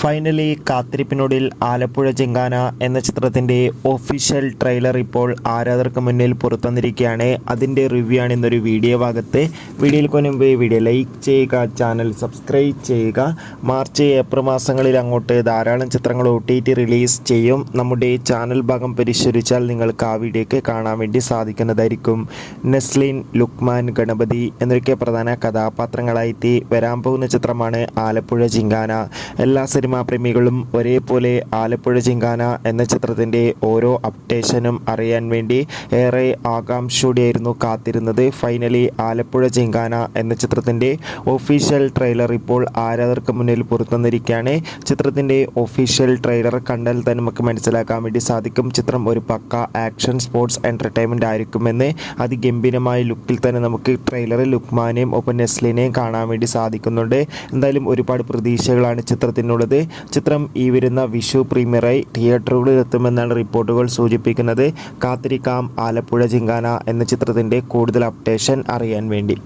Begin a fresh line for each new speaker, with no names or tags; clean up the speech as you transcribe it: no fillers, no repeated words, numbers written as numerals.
Finally കാത്തിരിപ്പിനൊടുവിൽ Alappuzha ജിങ്കാന എന്ന ചിത്രത്തിൻ്റെ official trailer ഇപ്പോൾ ആരാധകർക്ക് മുന്നിൽ പുറത്തുവന്നിരിക്കുകയാണ്. അതിൻ്റെ റിവ്യൂ ആണ് ഇന്നൊരു വീഡിയോ ഭാഗത്ത്. വീഡിയോയിൽ മുൻപ് വീഡിയോ ലൈക്ക് ചെയ്യുക, ചാനൽ സബ്സ്ക്രൈബ് ചെയ്യുക. മാർച്ച് ഏപ്രിൽ മാസങ്ങളിൽ അങ്ങോട്ട് ധാരാളം ചിത്രങ്ങൾ OTT റിലീസ് ചെയ്യും. നമ്മുടെ ചാനൽ ഭാഗം പരിശോധിച്ചാൽ നിങ്ങൾക്ക് ആ വീഡിയോയ്ക്ക് കാണാൻ വേണ്ടി സാധിക്കുന്നതായിരിക്കും. നെസ്ലിൻ, ലുക്മാൻ, ഗണപതി എന്നൊക്കെ പ്രധാന കഥാപാത്രങ്ങളായിട്ട് വരാൻ പോകുന്ന ചിത്രമാണ് ആലപ്പുഴ ജിങ്കാന. എല്ലാ സിനിമാ പ്രേമികളും ഒരേപോലെ ആലപ്പുഴ ജിങ്കാന എന്ന ചിത്രത്തിൻ്റെ ഓരോ അപ്ഡേഷനും അറിയാൻ വേണ്ടി ഏറെ ആകാംക്ഷയോടെയായിരുന്നു കാത്തിരുന്നത്. ഫൈനലി ആലപ്പുഴ ജിങ്കാന എന്ന ചിത്രത്തിൻ്റെ ഒഫീഷ്യൽ ട്രെയിലർ ഇപ്പോൾ ആരാധകർക്ക് മുന്നിൽ പുറത്തുവന്നിരിക്കുകയാണ്. ചിത്രത്തിൻ്റെ ഒഫീഷ്യൽ ട്രെയിലർ കണ്ടാൽ തന്നെ നമുക്ക് മനസ്സിലാക്കാൻ വേണ്ടി സാധിക്കും ചിത്രം ഒരു പക്ക ആക്ഷൻ സ്പോർട്സ് എൻ്റർടൈൻമെൻ്റ് ആയിരിക്കുമെന്ന്. അതിഗംഭീരമായ ലുക്കിൽ തന്നെ നമുക്ക് ട്രെയിലറിൽ ലുക്മാനെയും ഒപ്പം നെസ്ലിനെയും കാണാൻ വേണ്ടി സാധിക്കുന്നുണ്ട്. എന്തായാലും ഒരുപാട് പ്രതീക്ഷകളാണ് ചിത്രത്തിനുള്ളത്. ചിത്രം ഈ വരുന്ന വിഷു പ്രീമിയറായി തിയേറ്ററുകളിൽ എത്തുമെന്നാണ് റിപ്പോർട്ടുകൾ സൂചിപ്പിക്കുന്നത്. കാത്തിരിക്കാം ആലപ്പുഴ ജിങ്കാന എന്ന ചിത്രത്തിൻ്റെ കൂടുതൽ അപ്ഡേഷൻ അറിയാൻ വേണ്ടി.